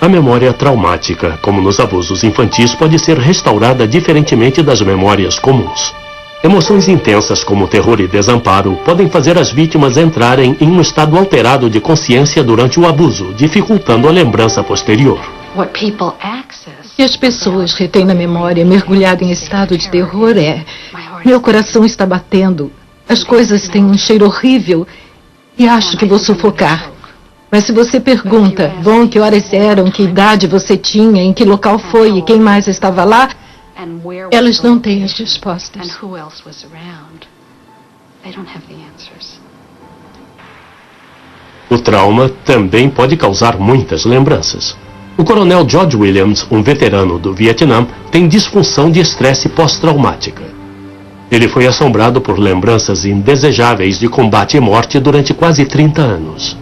A memória traumática, como nos abusos infantis, pode ser restaurada diferentemente das memórias comuns. Emoções intensas como terror e desamparo podem fazer as vítimas entrarem em um estado alterado de consciência durante o abuso, dificultando a lembrança posterior. O que as pessoas retêm na memória, mergulhado em estado de terror, é: meu coração está batendo, as coisas têm um cheiro horrível e acho que vou sufocar. Mas se você pergunta, bom, que horas eram, que idade você tinha, em que local foi e quem mais estava lá, elas não têm as respostas. O trauma também pode causar muitas lembranças. O coronel George Williams, um veterano do Vietnã, tem disfunção de estresse pós-traumática. Ele foi assombrado por lembranças indesejáveis de combate e morte durante quase 30 anos.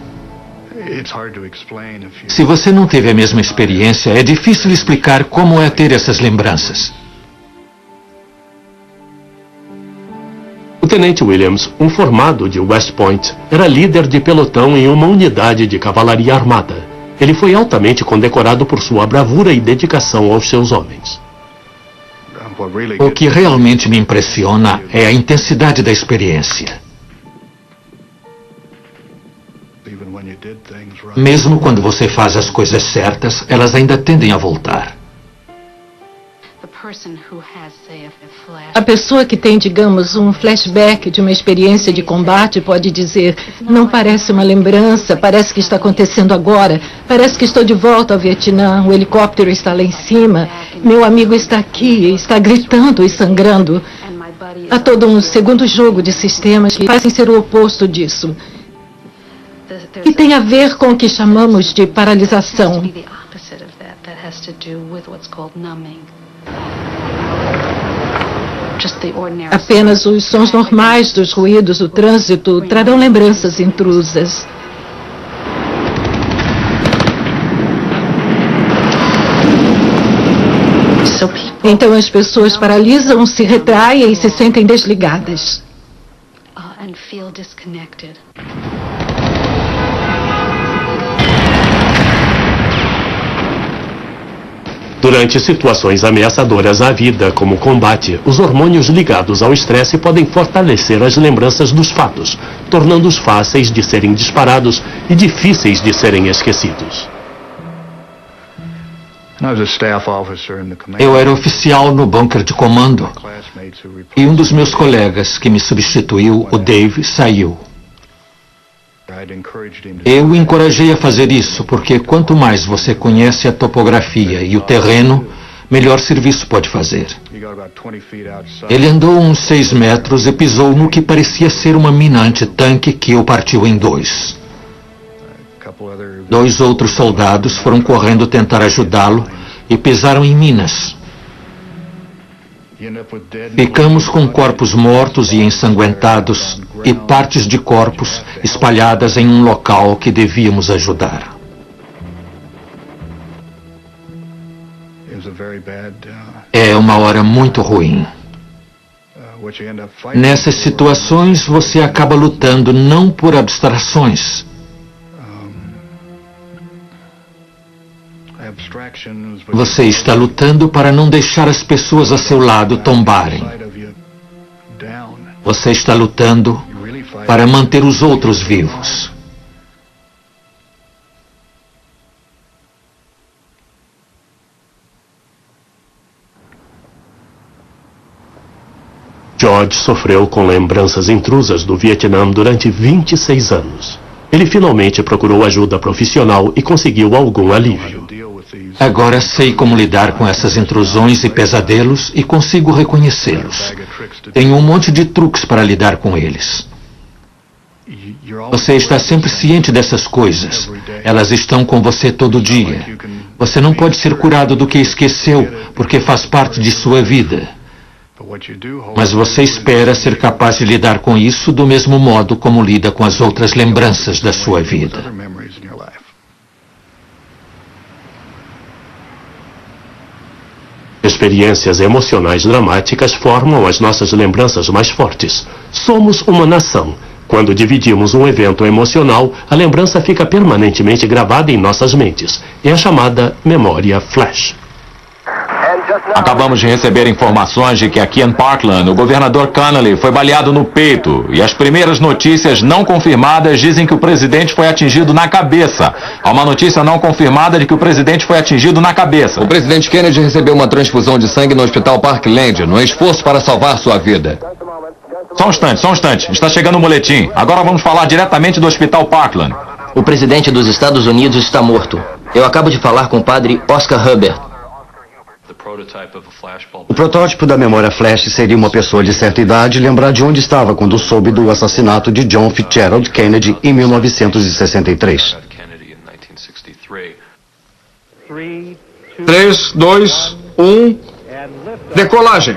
Se você não teve a mesma experiência, é difícil explicar como é ter essas lembranças. O tenente Williams, um formado de West Point, era líder de pelotão em uma unidade de cavalaria armada. Ele foi altamente condecorado por sua bravura e dedicação aos seus homens. O que realmente me impressiona é a intensidade da experiência. Mesmo quando você faz as coisas certas, elas ainda tendem a voltar. A pessoa que tem, digamos, um flashback de uma experiência de combate pode dizer: não parece uma lembrança, parece que está acontecendo agora, parece que estou de volta ao Vietnã, o helicóptero está lá em cima, meu amigo está aqui, está gritando e sangrando. Há todo um segundo jogo de sistemas que fazem ser o oposto disso. E tem a ver com o que chamamos de paralisação. Apenas os sons normais dos ruídos do trânsito trarão lembranças intrusas. Então as pessoas paralisam, se retraem e se sentem desligadas. Durante situações ameaçadoras à vida, como combate, os hormônios ligados ao estresse podem fortalecer as lembranças dos fatos, tornando-os fáceis de serem disparados e difíceis de serem esquecidos. Eu era oficial no bunker de comando e um dos meus colegas que me substituiu, o Dave, saiu. Eu o encorajei a fazer isso, porque quanto mais você conhece a topografia e o terreno, melhor serviço pode fazer. Ele andou uns 6 metros e pisou no que parecia ser uma mina antitanque que o partiu em 2. 2 outros soldados foram correndo tentar ajudá-lo e pisaram em minas. Ficamos com corpos mortos e ensanguentados e partes de corpos espalhadas em um local que devíamos ajudar. É uma hora muito ruim. Nessas situações, você acaba lutando não por abstrações. Você está lutando para não deixar as pessoas a seu lado tombarem. Você está lutando para manter os outros vivos. George sofreu com lembranças intrusas do Vietnã durante 26 anos. Ele finalmente procurou ajuda profissional e conseguiu algum alívio. Agora sei como lidar com essas intrusões e pesadelos e consigo reconhecê-los. Tenho um monte de truques para lidar com eles. Você está sempre ciente dessas coisas. Elas estão com você todo dia. Você não pode ser curado do que esqueceu, porque faz parte de sua vida. Mas você espera ser capaz de lidar com isso do mesmo modo como lida com as outras lembranças da sua vida. Experiências emocionais dramáticas formam as nossas lembranças mais fortes. Somos uma nação. Quando dividimos um evento emocional, a lembrança fica permanentemente gravada em nossas mentes. É a chamada memória flash. Acabamos de receber informações de que aqui em Parkland, o governador Connolly foi baleado no peito. E as primeiras notícias não confirmadas dizem que o presidente foi atingido na cabeça. Há uma notícia não confirmada de que o presidente foi atingido na cabeça. O presidente Kennedy recebeu uma transfusão de sangue no hospital Parkland, no esforço para salvar sua vida. Só um instante. Está chegando o moletim. Agora vamos falar diretamente do hospital Parkland. O presidente dos Estados Unidos está morto. Eu acabo de falar com o padre Oscar Hubbard. O protótipo da memória flash seria uma pessoa de certa idade lembrar de onde estava quando soube do assassinato de John Fitzgerald Kennedy em 1963. 3, 2, 1... Decolagem.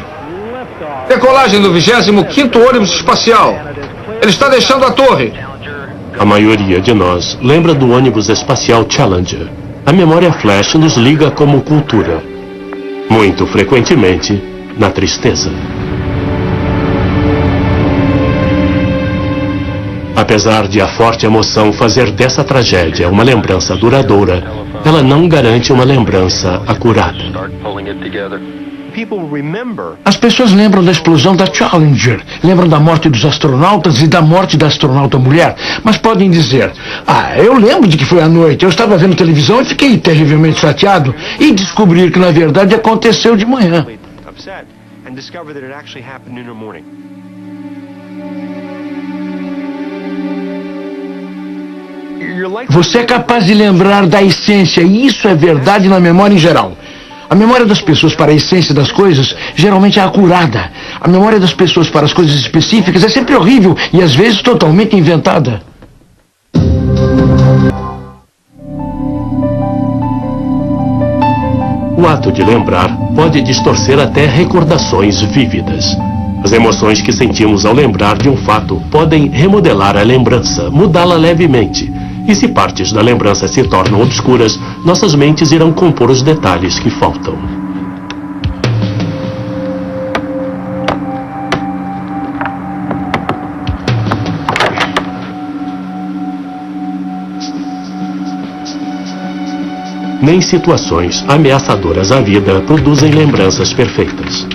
Decolagem do 25º ônibus espacial. Ele está deixando a torre. A maioria de nós lembra do ônibus espacial Challenger. A memória flash nos liga como cultura. Muito frequentemente, na tristeza. Apesar de a forte emoção fazer dessa tragédia uma lembrança duradoura, ela não garante uma lembrança acurada. As pessoas lembram da explosão da Challenger, lembram da morte dos astronautas e da morte da astronauta mulher, mas podem dizer, eu lembro de que foi à noite, eu estava vendo televisão e fiquei terrivelmente chateado, e descobrir que na verdade aconteceu de manhã. Você é capaz de lembrar da essência, e isso é verdade na memória em geral. A memória das pessoas para a essência das coisas geralmente é acurada. A memória das pessoas para as coisas específicas é sempre horrível e às vezes totalmente inventada. O ato de lembrar pode distorcer até recordações vívidas. As emoções que sentimos ao lembrar de um fato podem remodelar a lembrança, mudá-la levemente. E se partes da lembrança se tornam obscuras, nossas mentes irão compor os detalhes que faltam. Nem situações ameaçadoras à vida produzem lembranças perfeitas.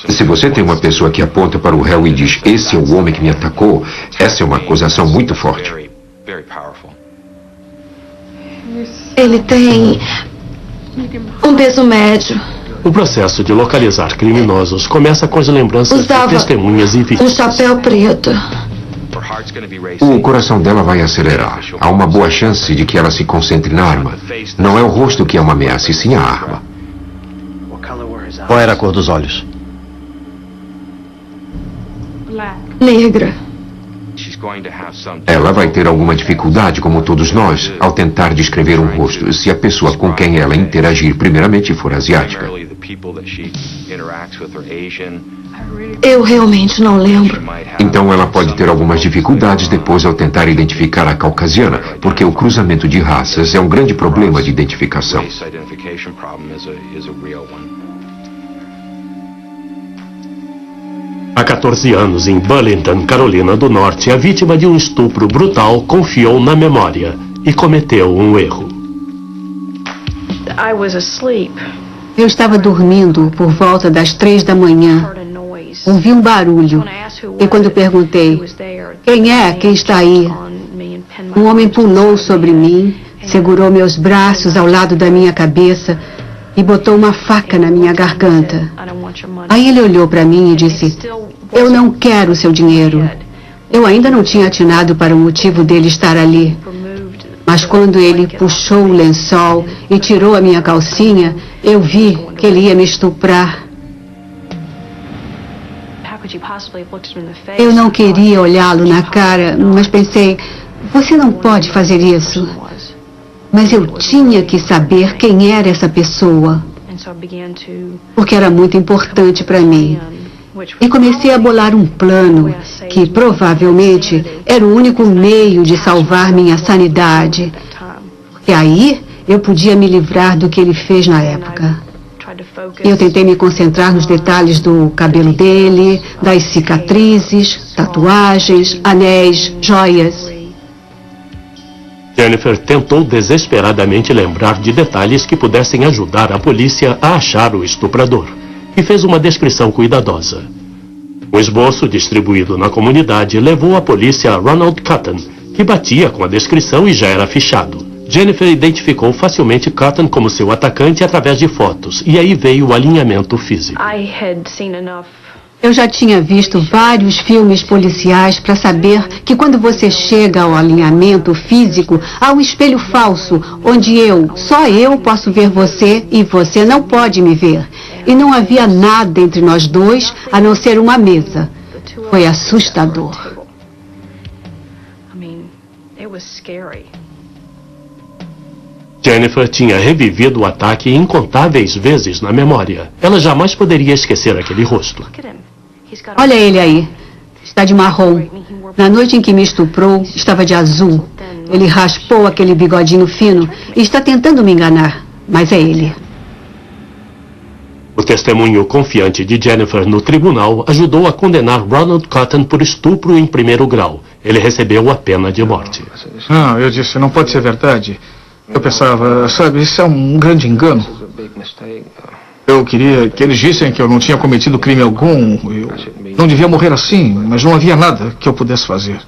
Se você tem uma pessoa que aponta para o réu e diz, esse é o homem que me atacou, essa é uma acusação muito forte. Ele tem um peso médio. O processo de localizar criminosos começa com as lembranças de testemunhas e vítimas. Um chapéu preto. O coração dela vai acelerar. Há uma boa chance de que ela se concentre na arma. Não é o rosto que é uma ameaça, e sim a arma. Qual era a cor dos olhos? Negra. Ela vai ter alguma dificuldade, como todos nós, ao tentar descrever um rosto, se a pessoa com quem ela interagir primeiramente for asiática. Eu realmente não lembro. Então ela pode ter algumas dificuldades depois ao tentar identificar a caucasiana, porque o cruzamento de raças é um grande problema de identificação. Há 14 anos, em Burlington, Carolina do Norte, a vítima de um estupro brutal confiou na memória e cometeu um erro. Eu estava dormindo por volta das 3 da manhã. Ouvi um barulho e quando perguntei, quem está aí? Um homem pulou sobre mim, segurou meus braços ao lado da minha cabeça e botou uma faca na minha garganta. Aí ele olhou para mim e disse, eu não quero seu dinheiro. Eu ainda não tinha atinado para o motivo dele estar ali. Mas quando ele puxou o lençol e tirou a minha calcinha, eu vi que ele ia me estuprar. Eu não queria olhá-lo na cara, mas pensei, você não pode fazer isso. Mas eu tinha que saber quem era essa pessoa, porque era muito importante para mim. E comecei a bolar um plano que provavelmente era o único meio de salvar minha sanidade. Porque aí eu podia me livrar do que ele fez na época. Eu tentei me concentrar nos detalhes do cabelo dele, das cicatrizes, tatuagens, anéis, joias. Jennifer tentou desesperadamente lembrar de detalhes que pudessem ajudar a polícia a achar o estuprador, e fez uma descrição cuidadosa. Um esboço distribuído na comunidade levou a polícia a Ronald Cotton, que batia com a descrição e já era fichado. Jennifer identificou facilmente Cotton como seu atacante através de fotos, e aí veio o alinhamento físico. Eu já tinha visto vários filmes policiais para saber que quando você chega ao alinhamento físico, há um espelho falso, onde só eu posso ver você e você não pode me ver. E não havia nada entre nós dois a não ser uma mesa. Foi assustador. Jennifer tinha revivido o ataque incontáveis vezes na memória. Ela jamais poderia esquecer aquele rosto. Olha ele aí. Está de marrom. Na noite em que me estuprou, estava de azul. Ele raspou aquele bigodinho fino e está tentando me enganar. Mas é ele. O testemunho confiante de Jennifer no tribunal ajudou a condenar Ronald Cotton por estupro em primeiro grau. Ele recebeu a pena de morte. Não, eu disse, não pode ser verdade. Eu pensava, sabe, isso é um grande engano. Eu queria que eles dissem que eu não tinha cometido crime algum. Eu não devia morrer assim, mas não havia nada que eu pudesse fazer.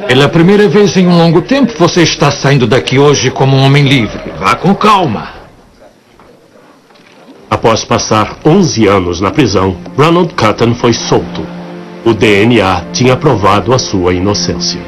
Pela primeira vez em um longo tempo, você está saindo daqui hoje como um homem livre. Vá com calma. Após passar 11 anos na prisão, Ronald Cotton foi solto. O DNA tinha provado a sua inocência.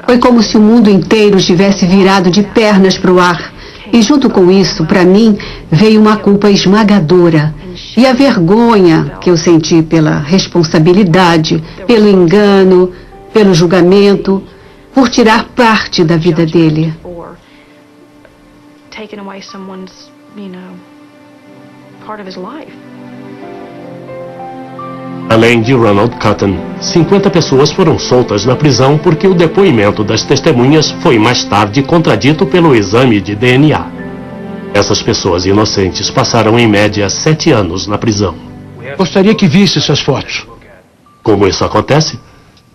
Foi como se o mundo inteiro tivesse virado de pernas para o ar. E junto com isso, para mim, veio uma culpa esmagadora. E a vergonha que eu senti pela responsabilidade, pelo engano, pelo julgamento, por tirar parte da vida dele. Além de Ronald Cotton, 50 pessoas foram soltas na prisão porque o depoimento das testemunhas foi mais tarde contradito pelo exame de DNA. Essas pessoas inocentes passaram em média 7 anos na prisão. Gostaria que visse essas fotos. Como isso acontece?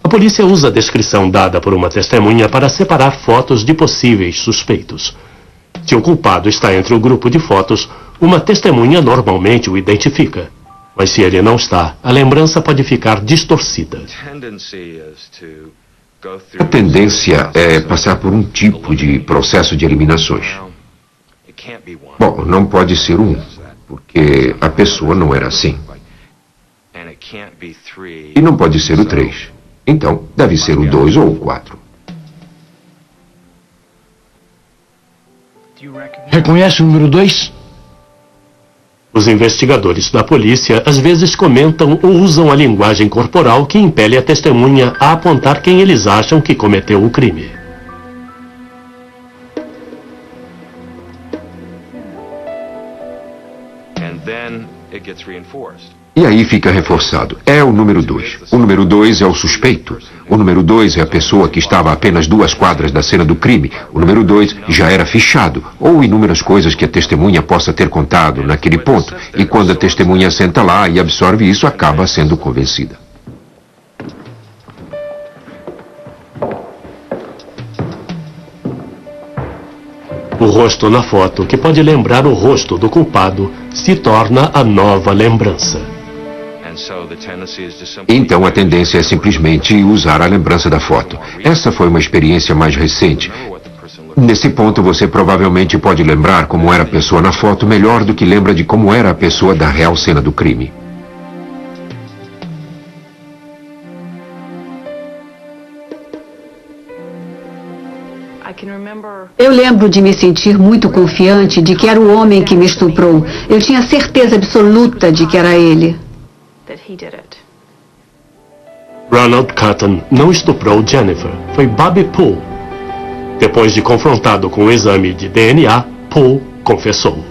A polícia usa a descrição dada por uma testemunha para separar fotos de possíveis suspeitos. Se o culpado está entre o grupo de fotos, uma testemunha normalmente o identifica. Mas se ele não está, a lembrança pode ficar distorcida. A tendência é passar por um tipo de processo de eliminações. Bom, não pode ser um, porque a pessoa não era assim. E não pode ser o 3. Então, deve ser o 2 ou o 4. Reconhece o número 2? Os investigadores da polícia às vezes comentam ou usam a linguagem corporal que impele a testemunha a apontar quem eles acham que cometeu o crime. E aí fica reforçado. É o número 2. O número 2 é o suspeito. O número 2 é a pessoa que estava a apenas 2 quadras da cena do crime. O número 2 já era fichado. Ou inúmeras coisas que a testemunha possa ter contado naquele ponto. E quando a testemunha senta lá e absorve isso, acaba sendo convencida. O rosto na foto, que pode lembrar o rosto do culpado, se torna a nova lembrança. Então a tendência é simplesmente usar a lembrança da foto. Essa foi uma experiência mais recente. Nesse ponto você provavelmente pode lembrar como era a pessoa na foto melhor do que lembra de como era a pessoa da real cena do crime. Eu lembro de me sentir muito confiante de que era o homem que me estuprou. Eu tinha certeza absoluta de que era ele. Ronald Cotton não estuprou Jennifer. Foi Bobby Poole. Depois de confrontado com o exame de DNA, Poole confessou.